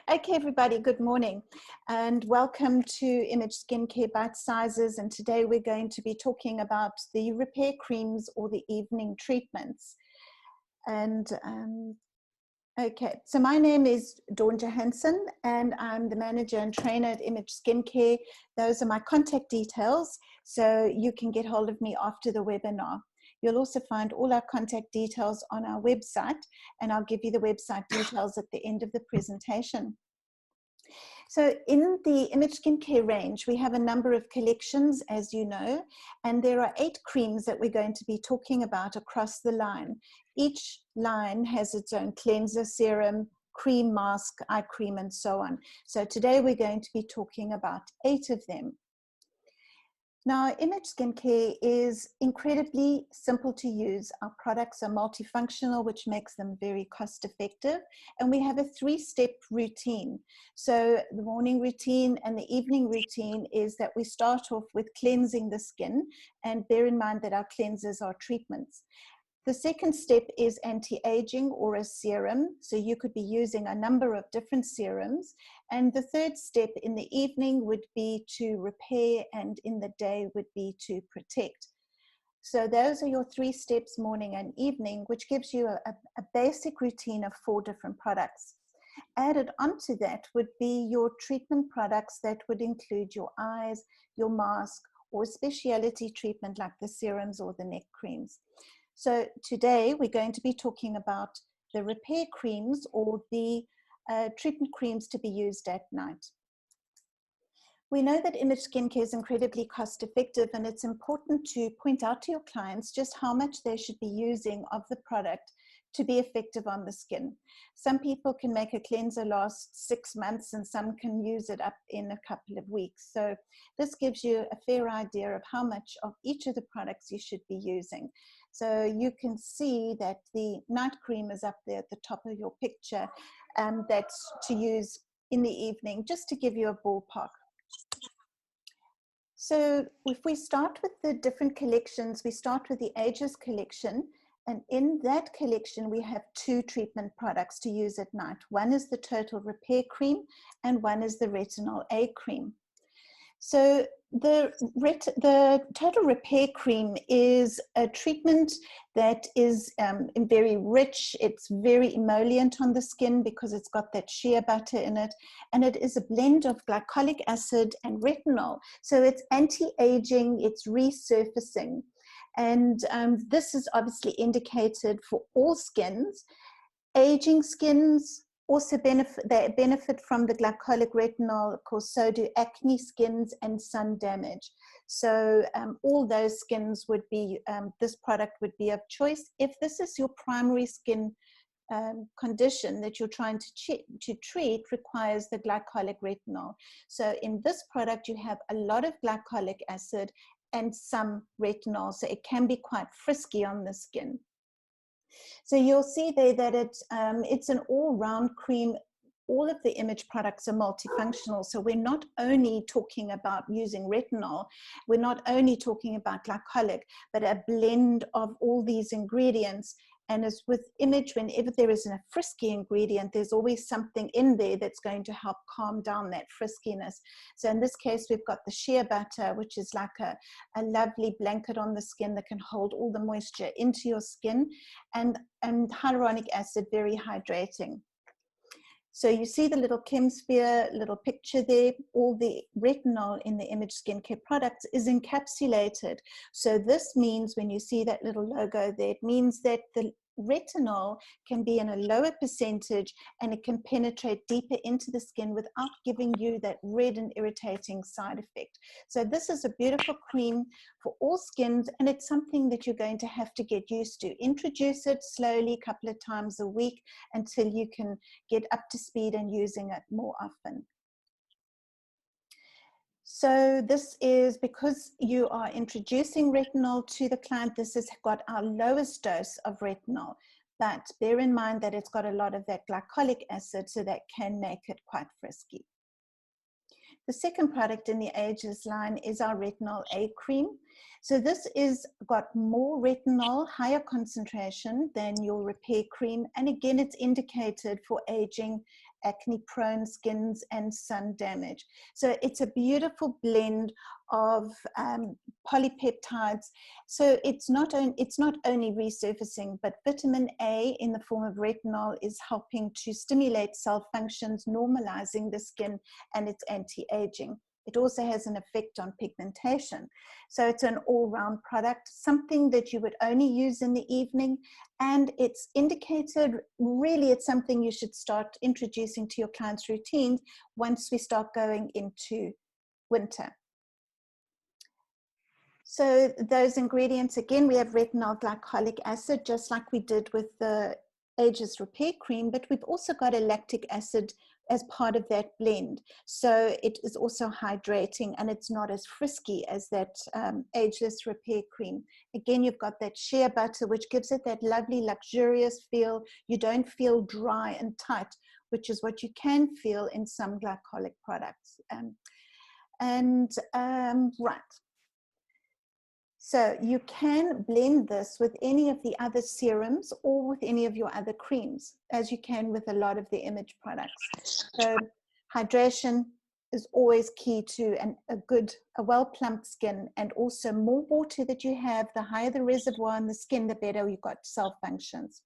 Okay, everybody, good morning and welcome to Image Skincare Bite Sizes. And today we're going to be talking about the repair creams or the evening treatments. And okay, so my name is Dawn Johansson and I'm the manager and trainer at Image Skincare. Those are my contact details, so you can get hold of me after the webinar. You'll also find all our contact details on our website, and I'll give you the website details at the end of the presentation. So in the Image Skincare range, we have a number of collections, as you know, and there are 8 creams that we're going to be talking about across the line. Each line has its own cleanser, serum, cream, mask, eye cream, and so on. So today we're going to be talking about 8 of them. Now, Image Skincare is incredibly simple to use. Our products are multifunctional, which makes them very cost effective. And we have a 3-step routine. So the morning routine and the evening routine is that we start off with cleansing the skin, and bear in mind that our cleansers are treatments. The second step is anti-aging or a serum. So you could be using a number of different serums. And the third step in the evening would be to repair, and in the day would be to protect. So those are your 3 steps, morning and evening, which gives you a basic routine of 4 different products. Added onto that would be your treatment products that would include your eyes, your mask, or specialty treatment like the serums or the neck creams. So today we're going to be talking about the repair creams or the treatment creams to be used at night. We know that Image Skincare is incredibly cost effective, and it's important to point out to your clients just how much they should be using of the product to be effective on the skin. Some people can make a cleanser last 6 months and some can use it up in a couple of weeks. So this gives you a fair idea of how much of each of the products you should be using. So you can see that the night cream is up there at the top of your picture. That's to use in the evening, just to give you a ballpark. So if we start with the different collections, we start with the Ages collection. And in that collection, we have 2 treatment products to use at night. One is the Total Repair Cream and one is the Retinol A Cream. So the Total Repair Cream is a treatment that is very rich. It's very emollient on the skin because it's got that shea butter in it. And it is a blend of glycolic acid and retinol. So it's anti-aging, it's resurfacing. And this is obviously indicated for all skins. Aging skins also benefit from the glycolic retinol. Of course, so do acne skins and sun damage. So all those skins would be, this product would be of choice. If this is your primary skin condition that you're trying to treat, requires the glycolic retinol. So in this product, you have a lot of glycolic acid and some retinol, so it can be quite frisky on the skin. So you'll see there that it's an all-round cream. All of the Image products are multifunctional, so we're not only talking about using retinol, we're not only talking about glycolic, but a blend of all these ingredients. And as with Image, whenever there is a frisky ingredient, there's always something in there that's going to help calm down that friskiness. So in this case, we've got the shea butter, which is like a lovely blanket on the skin that can hold all the moisture into your skin, and hyaluronic acid, very hydrating. So you see the little ChemSphere little picture there. All the retinol in the Image Skincare products is encapsulated. So this means when you see that little logo there, it means that the retinol can be in a lower percentage and it can penetrate deeper into the skin without giving you that red and irritating side effect. So this is a beautiful cream for all skins, and it's something that you're going to have to get used to. Introduce it slowly, a couple of times a week, until you can get up to speed and using it more often. So this is because you are introducing retinol to the client. This has got our lowest dose of retinol, but bear in mind that it's got a lot of that glycolic acid, so that can make it quite frisky. The second product in the Ages line is our Retinol A cream. So this is got more retinol, higher concentration than your repair cream. And again, it's indicated for aging acne-prone skins, and sun damage. So it's a beautiful blend of polypeptides. So it's not only resurfacing, but vitamin A in the form of retinol is helping to stimulate cell functions, normalizing the skin, and it's anti-aging. It also has an effect on pigmentation. So it's an all-round product, something that you would only use in the evening, and it's indicated, really it's something you should start introducing to your clients' routines once we start going into winter. So those ingredients, again, we have retinol glycolic acid, just like we did with the Ageless Repair Cream, but we've also got a lactic acid as part of that blend. So it is also hydrating, and it's not as frisky as that Ageless Repair Cream. Again, you've got that shea butter, which gives it that lovely luxurious feel. You don't feel dry and tight, which is what you can feel in some glycolic products. Right. So you can blend this with any of the other serums or with any of your other creams, as you can with a lot of the Image products. So hydration is always key to a well-plumped skin, and also more water that you have, the higher the reservoir in the skin, the better you've got cell functions.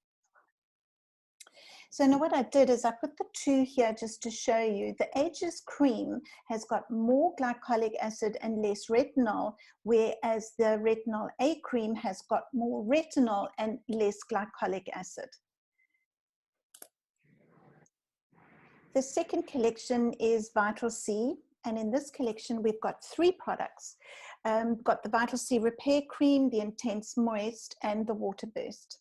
So now what I did is I put the two here just to show you. The Ageless Cream has got more glycolic acid and less retinol, whereas the Retinol A Cream has got more retinol and less glycolic acid. The second collection is Vital C, and in this collection we've got 3 products. We've got the Vital C Repair Cream, the Intense Moist, and the Water Burst.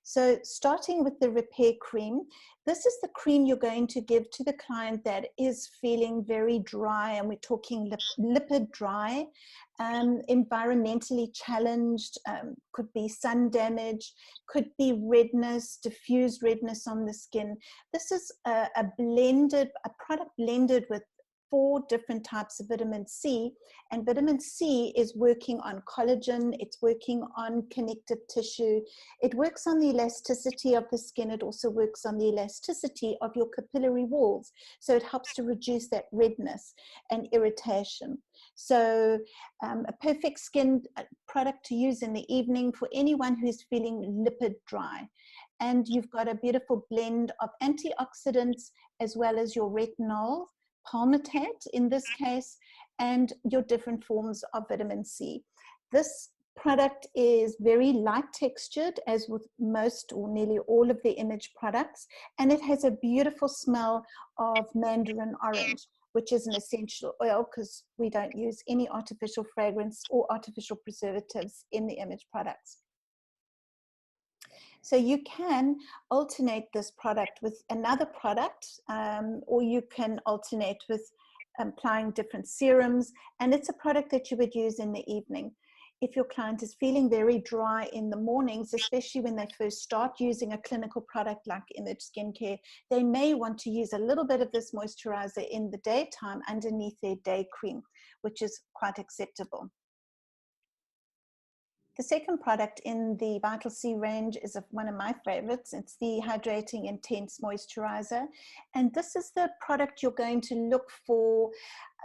So starting with the Repair Cream, this is the cream you're going to give to the client that is feeling very dry, and we're talking lipid dry, environmentally challenged, could be sun damage, could be redness, diffused redness on the skin. This is a product blended with 4 different types of vitamin C, and vitamin C is working on collagen, it's working on connective tissue, it works on the elasticity of the skin, it also works on the elasticity of your capillary walls, so it helps to reduce that redness and irritation. So a perfect skin product to use in the evening for anyone who's feeling lipid dry. And you've got a beautiful blend of antioxidants as well as your retinol, palmitate in this case, and your different forms of vitamin C. This product is very light textured, as with most or nearly all of the Image products, and it has a beautiful smell of mandarin orange, which is an essential oil because we don't use any artificial fragrance or artificial preservatives in the Image products. So you can alternate this product with another product, or you can alternate with applying different serums, and it's a product that you would use in the evening. If your client is feeling very dry in the mornings, especially when they first start using a clinical product like Image Skincare, they may want to use a little bit of this moisturizer in the daytime underneath their day cream, which is quite acceptable. The second product in the Vital C range is one of my favorites. It's the Hydrating Intense Moisturizer. And this is the product you're going to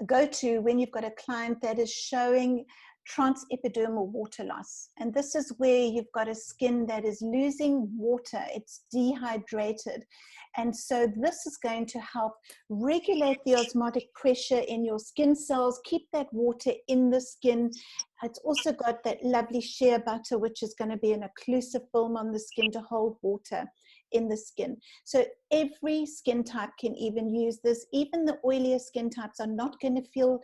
go to when you've got a client that is showing transepidermal water loss. And this is where you've got a skin that is losing water, it's dehydrated. And so this is going to help regulate the osmotic pressure in your skin cells, keep that water in the skin. It's also got that lovely shea butter, which is going to be an occlusive film on the skin to hold water in the skin. So every skin type can even use this. Even the oilier skin types are not going to feel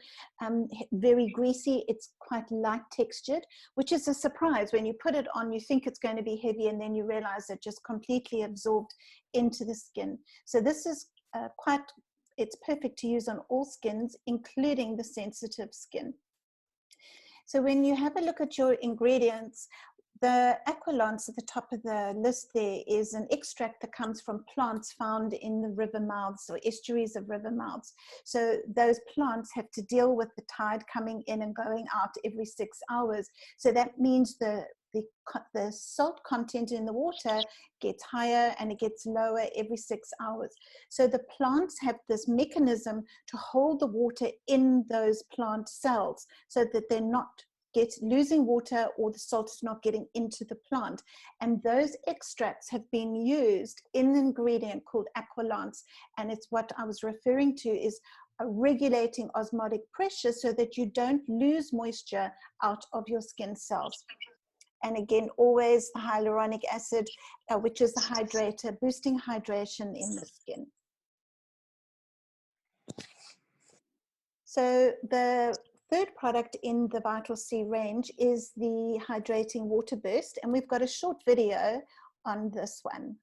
very greasy. It's quite light textured, which is a surprise. When you put it on, you think it's going to be heavy, and then you realize it just completely absorbed into the skin. So this is it's perfect to use on all skins, including the sensitive skin. So when you have a look at your ingredients, the Aqualance at the top of the list there is an extract that comes from plants found in the river mouths or estuaries of river mouths. So those plants have to deal with the tide coming in and going out every 6 hours. So that means the the salt content in the water gets higher and it gets lower every 6 hours. So the plants have this mechanism to hold the water in those plant cells so that they're not losing water, or the salt is not getting into the plant. And those extracts have been used in an ingredient called aqualance, and it's what I was referring to, is regulating osmotic pressure so that you don't lose moisture out of your skin cells. And again, always the hyaluronic acid, which is the hydrator, boosting hydration in the skin. So the third product in the Vital C range is the Hydrating Water Burst, and we've got a short video on this one.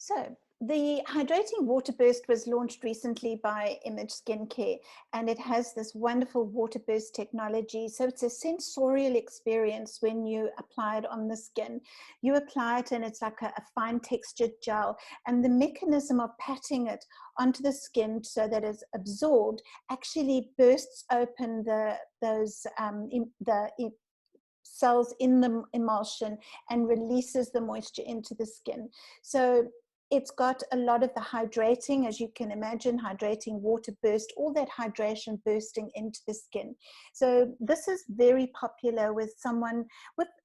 So the Hydrating Water Burst was launched recently by Image Skincare, and it has this wonderful water burst technology. So it's a sensorial experience when you apply it on the skin. You apply it and it's like a fine textured gel, and the mechanism of patting it onto the skin so that it's absorbed actually bursts open the cells in the emulsion and releases the moisture into the skin. So it's got a lot of the hydrating, as you can imagine, hydrating water burst, all that hydration bursting into the skin. So this is very popular with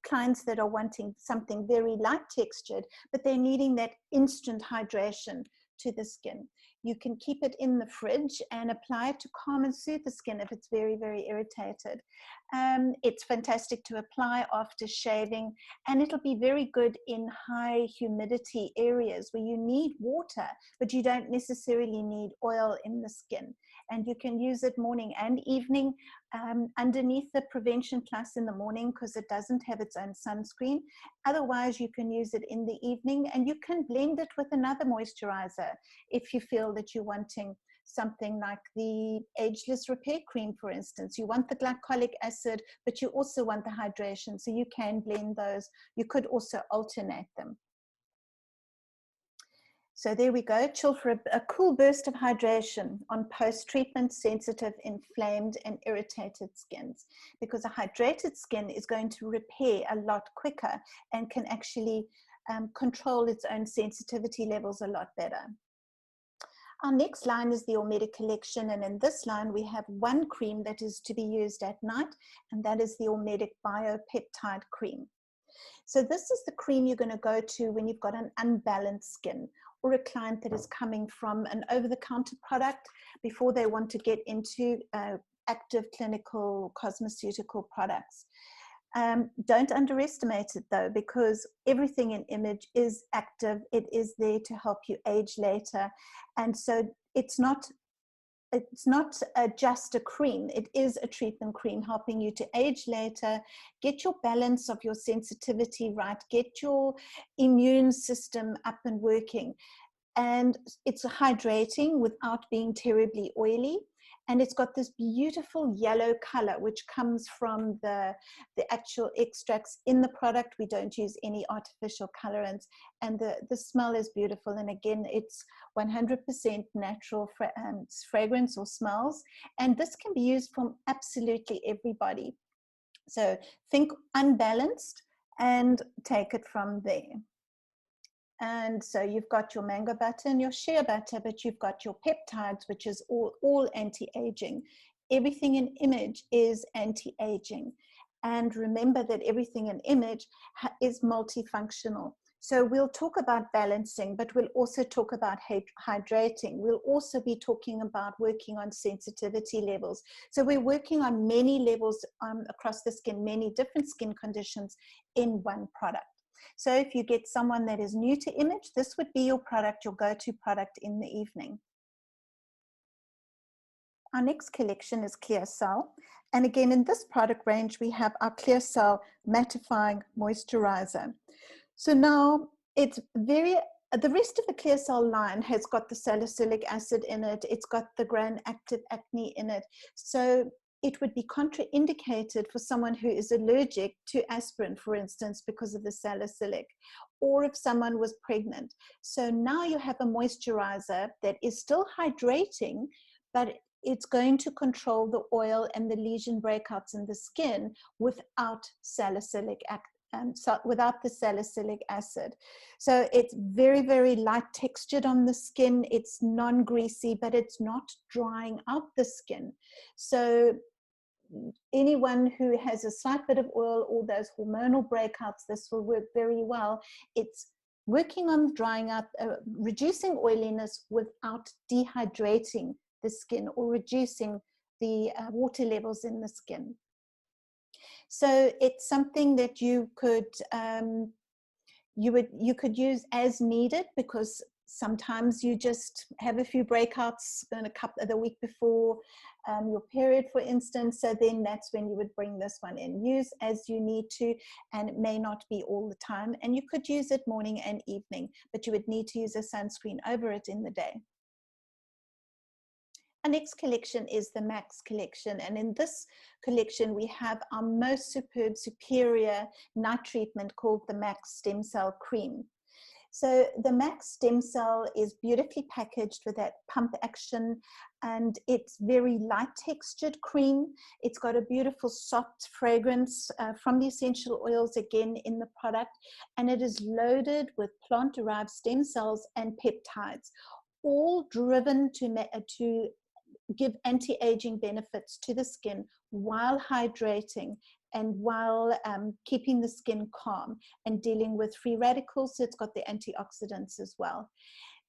clients that are wanting something very light textured, but they're needing that instant hydration to the skin. You can keep it in the fridge and apply it to calm and soothe the skin if it's very, very irritated. It's fantastic to apply after shaving, and it'll be very good in high humidity areas where you need water, but you don't necessarily need oil in the skin. And you can use it morning and evening, underneath the Prevention Plus in the morning because it doesn't have its own sunscreen. Otherwise, you can use it in the evening, and you can blend it with another moisturizer if you feel that you're wanting something like the Ageless Repair Cream, for instance. You want the glycolic acid, but you also want the hydration, so you can blend those. You could also alternate them. So there we go, chill for a cool burst of hydration on post-treatment sensitive, inflamed and irritated skins, because a hydrated skin is going to repair a lot quicker and can actually control its own sensitivity levels a lot better. Our next line is the Ormedic collection, and in this line we have one cream that is to be used at night, and that is the Ormedic Biopeptide Cream. So this is the cream you're going to go to when you've got an unbalanced skin, or a client that is coming from an over-the-counter product before they want to get into active clinical cosmeceutical products. Don't underestimate it though, because everything in Image is active. It is there to help you age later. And so it's not just a cream, it is a treatment cream helping you to age later, get your balance of your sensitivity right, get your immune system up and working. And it's hydrating without being terribly oily. And it's got this beautiful yellow color, which comes from the actual extracts in the product. We don't use any artificial colorants. And the smell is beautiful. And again, it's 100% natural fragrance or smells. And this can be used from absolutely everybody. So think unbalanced and take it from there. And so you've got your mango butter and your shea butter, but you've got your peptides, which is all anti-aging. Everything in Image is anti-aging. And remember that everything in Image is multifunctional. So we'll talk about balancing, but we'll also talk about hydrating. We'll also be talking about working on sensitivity levels. So we're working on many levels across the skin, many different skin conditions in one product. So if you get someone that is new to Image, this would be your product, your go-to product in the evening. Our next collection is Clear Cell. And again, in this product range, we have our Clear Cell Mattifying Moisturizer. So now it's the rest of the Clear Cell line has got the salicylic acid in it. It's got the gram-active acne in it. So it would be contraindicated for someone who is allergic to aspirin, for instance, because of the salicylic, or if someone was pregnant. So now you have a moisturizer that is still hydrating, but it's going to control the oil and the lesion breakouts in the skin without salicylic acid. So without the salicylic acid. So it's very, very light textured on the skin. It's non-greasy, but it's not drying out the skin. So anyone who has a slight bit of oil or those hormonal breakouts, this will work very well. It's working on drying out, reducing oiliness without dehydrating the skin or reducing the water levels in the skin. So it's something that you could you could use as needed, because sometimes you just have a few breakouts in the week before your period, for instance. So then that's when you would bring this one in. Use as you need to, and it may not be all the time. And you could use it morning and evening, but you would need to use a sunscreen over it in the day. Our next collection is the Max collection, and in this collection we have our most superb, superior night treatment called the Max Stem Cell Cream. So the Max Stem Cell is beautifully packaged with that pump action, and it's very light textured cream. It's got a beautiful soft fragrance from the essential oils again in the product, and it is loaded with plant-derived stem cells and peptides, all driven to give anti-aging benefits to the skin while hydrating and while keeping the skin calm and dealing with free radicals. So it's got the antioxidants as well.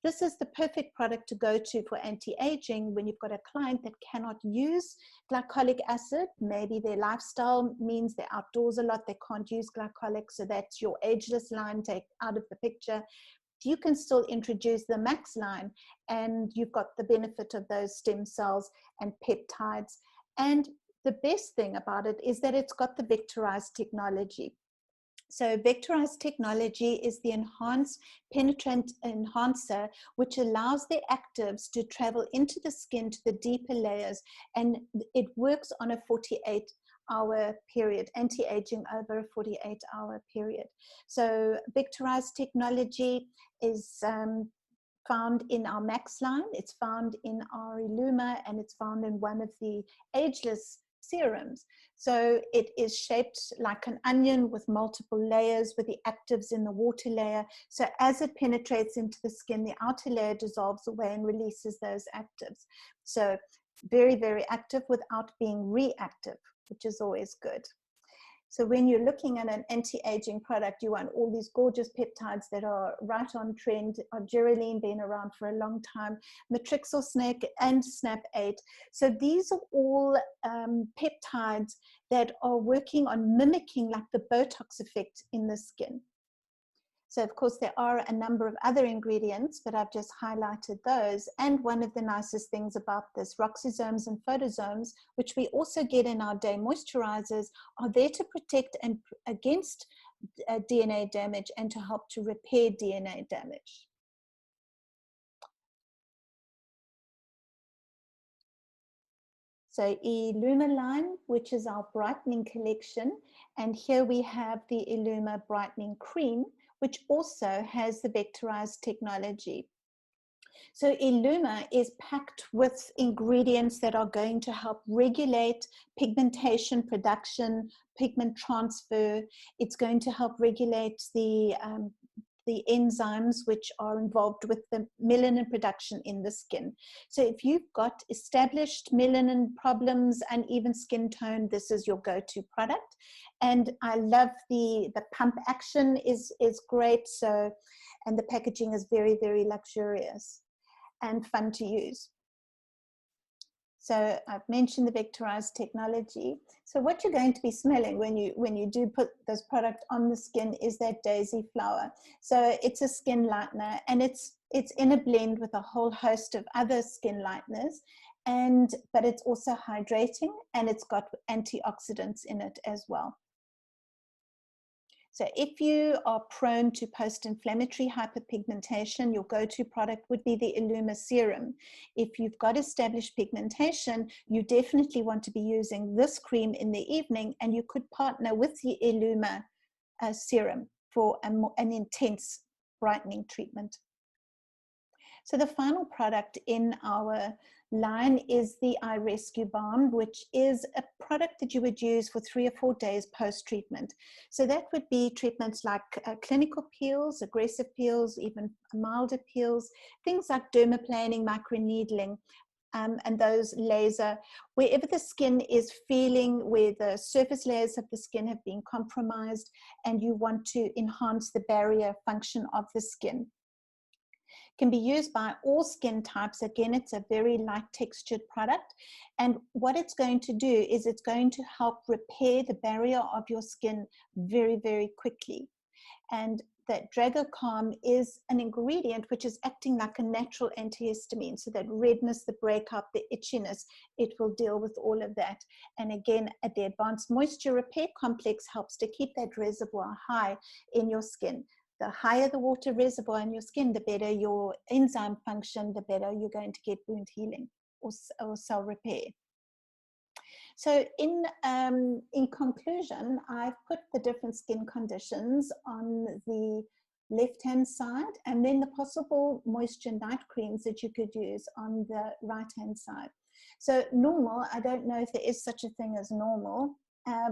This is the perfect product to go to for anti-aging when you've got a client that cannot use glycolic acid. Maybe their lifestyle means they're outdoors a lot, they can't use glycolic, so that's your ageless line, take out of the picture. You can still introduce the Max line, and you've got the benefit of those stem cells and peptides. And the best thing about it is that it's got the vectorized technology. So vectorized technology is the enhanced penetrant enhancer, which allows the actives to travel into the skin to the deeper layers, and it works on a 48-hour period, anti-aging over a 48-hour period. So vectorized technology is found in our Max line, it's found in our Illuma, and it's found in one of the ageless serums. So it is shaped like an onion with multiple layers, with the actives in the water layer. So as it penetrates into the skin, the outer layer dissolves away and releases those actives. So very, very active without being reactive, which is always good. So when you're looking at an anti-aging product, you want all these gorgeous peptides that are right on trend. Geraldine been around for a long time, matrixyl snake and SNAP8. So these are all peptides that are working on mimicking like the Botox effect in the skin. So of course there are a number of other ingredients, but I've just highlighted those. And one of the nicest things about this, roxysomes and photosomes, which we also get in our day moisturizers, are there to protect and against DNA damage and to help to repair DNA damage. So Illuma line, which is our brightening collection, and here we have the Illuma brightening cream, which also has the vectorized technology. So Illuma is packed with ingredients that are going to help regulate pigmentation production, pigment transfer. It's going to help regulate the enzymes which are involved with the melanin production in the skin. So if you've got established melanin problems, uneven skin tone, this is your go-to product. And I love the pump action is great. So, and the packaging is very, very luxurious and fun to use. So I've mentioned the vectorized technology. So what you're going to be smelling when you do put this product on the skin is that daisy flower. So it's a skin lightener, and it's in a blend with a whole host of other skin lighteners. but it's also hydrating, and it's got antioxidants in it as well. So if you are prone to post-inflammatory hyperpigmentation, your go-to product would be the Illuma Serum. If you've got established pigmentation, you definitely want to be using this cream in the evening, and you could partner with the Illuma Serum for an intense brightening treatment. So the final product in our line is the Eye Rescue Balm, which is a product that you would use for 3 or 4 days post-treatment. So that would be treatments like clinical peels, aggressive peels, even milder peels, things like dermaplaning, microneedling, and those laser, wherever the skin is feeling, where the surface layers of the skin have been compromised, and you want to enhance the barrier function of the skin. Can be used by all skin types. Again, it's a very light textured product, and what it's going to do is it's going to help repair the barrier of your skin very, very quickly. And that Dragocalm is an ingredient which is acting like a natural antihistamine, so that redness, the breakout, the itchiness, it will deal with all of that. And again, the Advanced Moisture Repair Complex helps to keep that reservoir high in your skin. The higher the water reservoir in your skin, the better your enzyme function, the better you're going to get wound healing or cell repair. So in conclusion, I've put the different skin conditions on the left-hand side, and then the possible moisture night creams that you could use on the right-hand side. So normal, I don't know if there is such a thing as normal.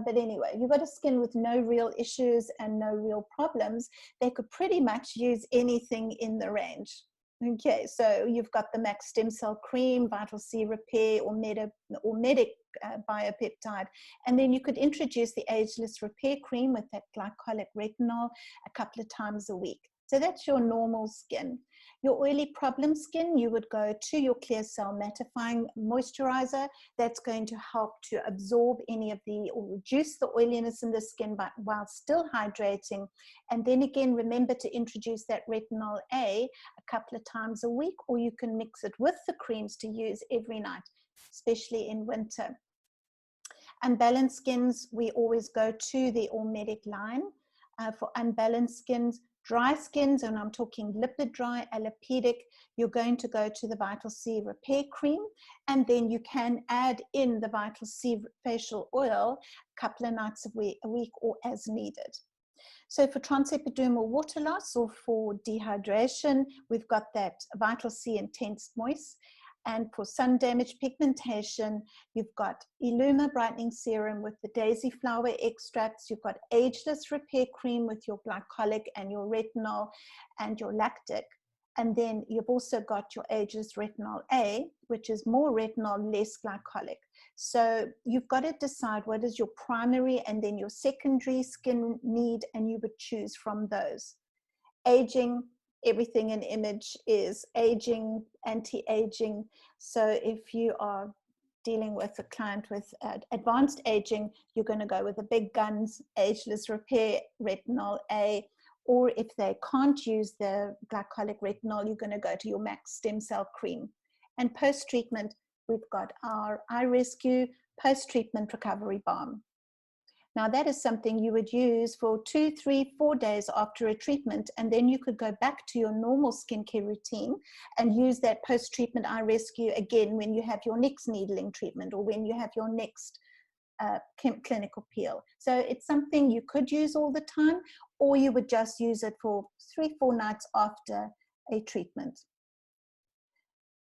But anyway, you've got a skin with no real issues and no real problems. They could pretty much use anything in the range. Okay, so you've got the Max Stem Cell Cream, Vital C Repair, or Medic Biopeptide. And then you could introduce the Ageless Repair Cream with that glycolic retinol a couple of times a week. So that's your normal skin. Your oily problem skin, you would go to your Clear Cell Mattifying Moisturizer. That's going to help to absorb any of the, or reduce the oiliness in the skin, but while still hydrating. And then again, remember to introduce that Retinol A a couple of times a week, or you can mix it with the creams to use every night, especially in winter. Unbalanced skins, we always go to the All Medic line. For unbalanced skins, dry skins, and I'm talking lipid dry, alopedic, you're going to go to the Vital C Repair Cream, and then you can add in the Vital C facial oil a couple of nights a week or as needed. So for transepidermal water loss or for dehydration, we've got that Vital C Intense Moist. And for sun damage pigmentation, you've got Illuma Brightening Serum with the daisy flower extracts. You've got Ageless Repair Cream with your glycolic and your retinol and your lactic. And then you've also got your Ageless Retinol A, which is more retinol, less glycolic. So you've got to decide what is your primary and then your secondary skin need, and you would choose from those. Aging, everything in Image is aging, anti-aging. So if you are dealing with a client with advanced aging, you're going to go with the big guns, Ageless Repair, Retinol A. Or if they can't use the glycolic retinol, you're going to go to your Max Stem Cell Cream. And post-treatment, we've got our Eye Rescue Post-Treatment Recovery Balm. Now that is something you would use for 2, 3, 4 days after a treatment, and then you could go back to your normal skincare routine and use that post-treatment Eye Rescue again when you have your next needling treatment or when you have your next clinical peel. So it's something you could use all the time, or you would just use it for 3, 4 nights after a treatment.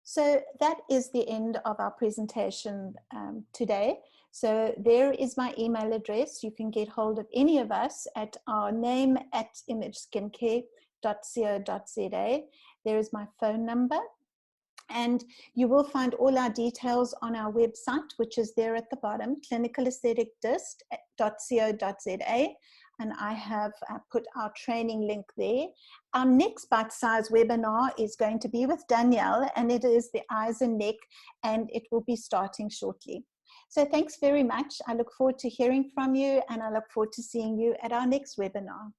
So that is the end of our presentation today. So there is my email address. You can get hold of any of us at our name at imageskincare.co.za. There is my phone number. And you will find all our details on our website, which is there at the bottom, clinicalaestheticdist.co.za. And I have put our training link there. Our next Byte Size webinar is going to be with Danielle, and it is the eyes and neck, and it will be starting shortly. So thanks very much. I look forward to hearing from you, and I look forward to seeing you at our next webinar.